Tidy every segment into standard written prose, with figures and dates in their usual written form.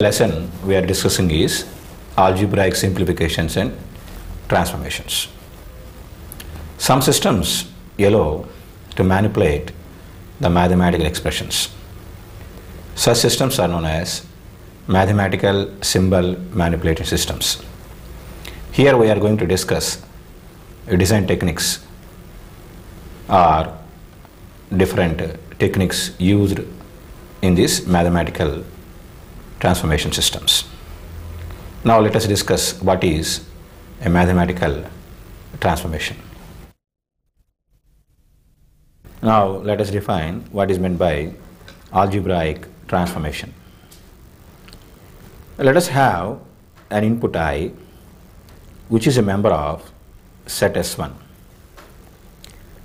Lesson we are discussing is algebraic simplifications and transformations. Some systems allow to manipulate the mathematical expressions. Such systems are known as mathematical symbol manipulating systems. Here we are going to discuss design techniques or different techniques used in these mathematical transformation systems. Now let us discuss what is a mathematical transformation. Now let us define what is meant by algebraic transformation. Let us have an input I which is a member of set S1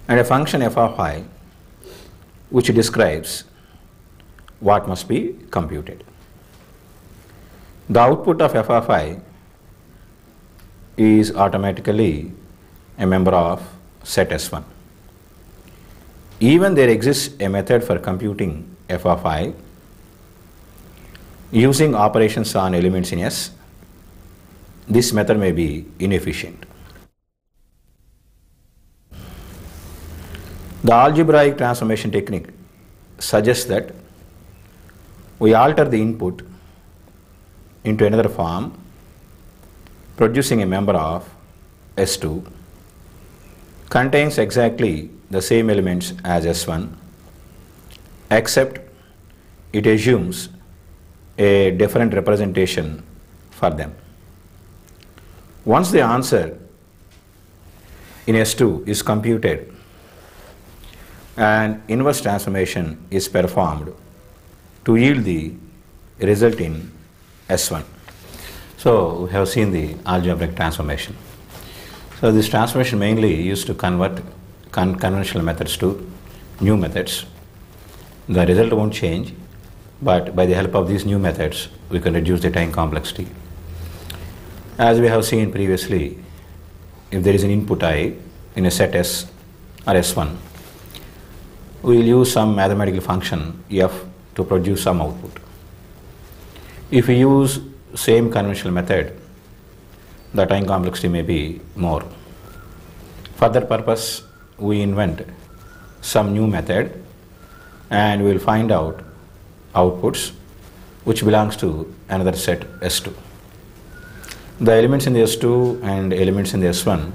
and a function f of I which describes what must be computed. The output of f of I is automatically a member of set S1. Even there exists a method for computing f of I using operations on elements in S. This method may be inefficient. The algebraic transformation technique suggests that we alter the input into another form, producing a member of S2, contains exactly the same elements as S1, except it assumes a different representation for them. Once the answer in S2 is computed, an inverse transformation is performed to yield the result in S1. So we have seen the algebraic transformation. So this transformation mainly used to convert conventional methods to new methods. The result won't change, but by the help of these new methods we can reduce the time complexity. As we have seen previously, if there is an input I in a set S or S1, we will use some mathematical function f to produce some output. If we use same conventional method, the time complexity may be more. For that purpose, we invent some new method and we will find out outputs which belongs to another set S2. The elements in the S2 and elements in the S1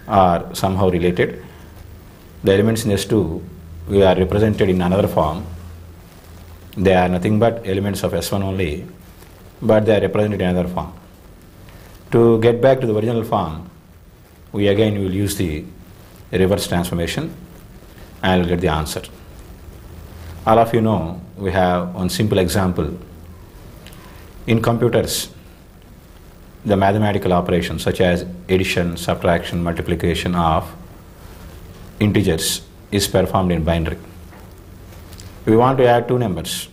are somehow related. The elements in S2 we are represented in another form. They are nothing but elements of S1 only, but they are represented in another form. To get back to the original form, we again will use the reverse transformation and we'll get the answer. All of you know we have one simple example. In computers, the mathematical operations such as addition, subtraction, multiplication of integers is performed in binary. We want to add two numbers.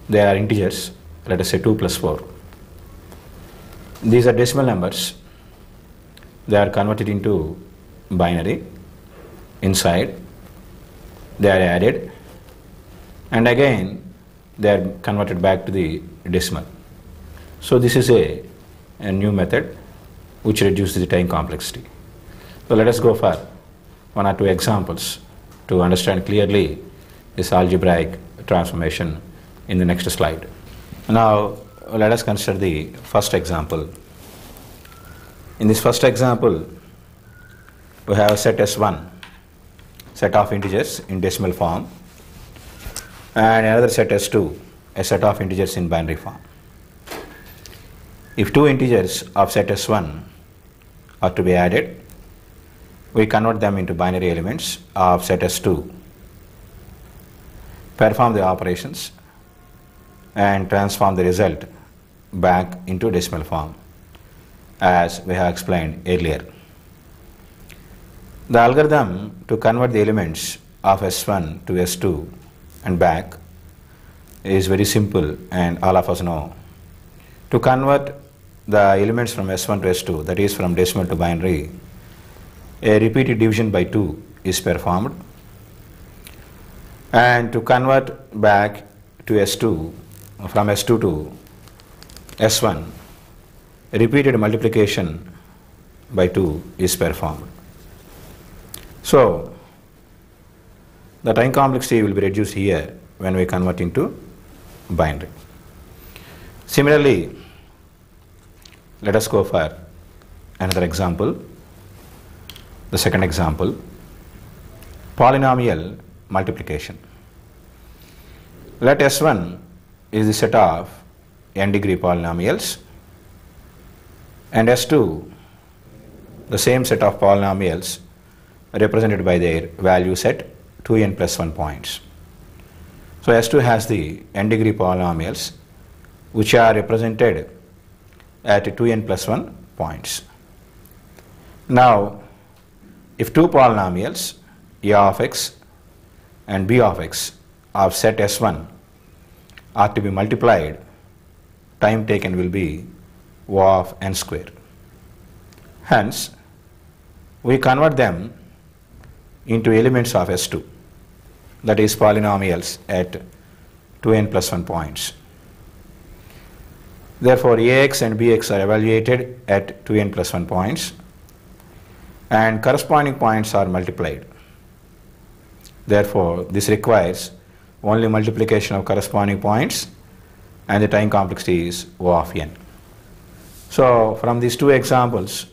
They are integers, let us say 2 plus 4. These are decimal numbers. They are converted into binary. Inside, they are added, and again they are converted back to the decimal. So this is a new method which reduces the time complexity. So let us go for one or two examples to understand clearly this algebraic transformation in the next slide. Now let us consider the first example. In this first example, we have a set S1, set of integers in decimal form, and another set S2, a set of integers in binary form. If two integers of set S1 are to be added, we convert them into binary elements of set S2, perform the operations and transform the result back into decimal form as we have explained earlier. The algorithm to convert the elements of S1 to S2 and back is very simple and all of us know. To convert the elements from S1 to S2, that is from decimal to binary, a repeated division by 2 is performed, and to convert back to S2, from S2 to S1, repeated multiplication by 2 is performed. So the time complexity will be reduced here when we convert into binary. Similarly, let us go for another example. The second example, polynomial multiplication. Let S1 is the set of n degree polynomials and S2 the same set of polynomials represented by their values at 2n plus 1 points. So S2 has the n degree polynomials which are represented at 2n plus 1 points. Now, if two polynomials a of x and b of x of set S1 are to be multiplied, time taken will be O of n square. Hence, we convert them into elements of S2, that is polynomials at 2n plus 1 points. Therefore, ax and bx are evaluated at 2n plus 1 points and corresponding points are multiplied. Therefore, this requires only multiplication of corresponding points and the time complexity is O of n. So, from these two examples,